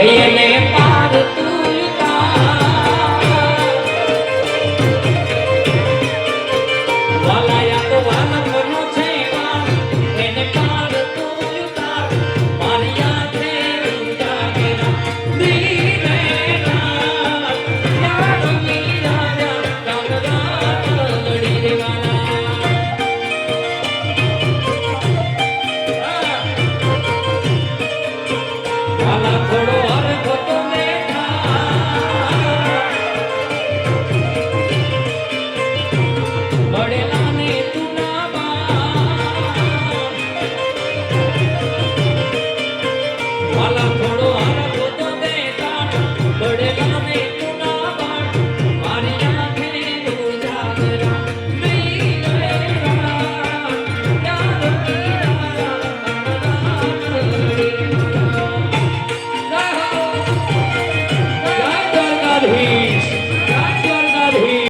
એને પાર તું વાલાયા તો વાલા મનો છે એને પાર તું મારી આંખે ઉજાગરા ધીરે રાત યાદ મીરા રાત રાત લડી દેવાના વાલા થોડો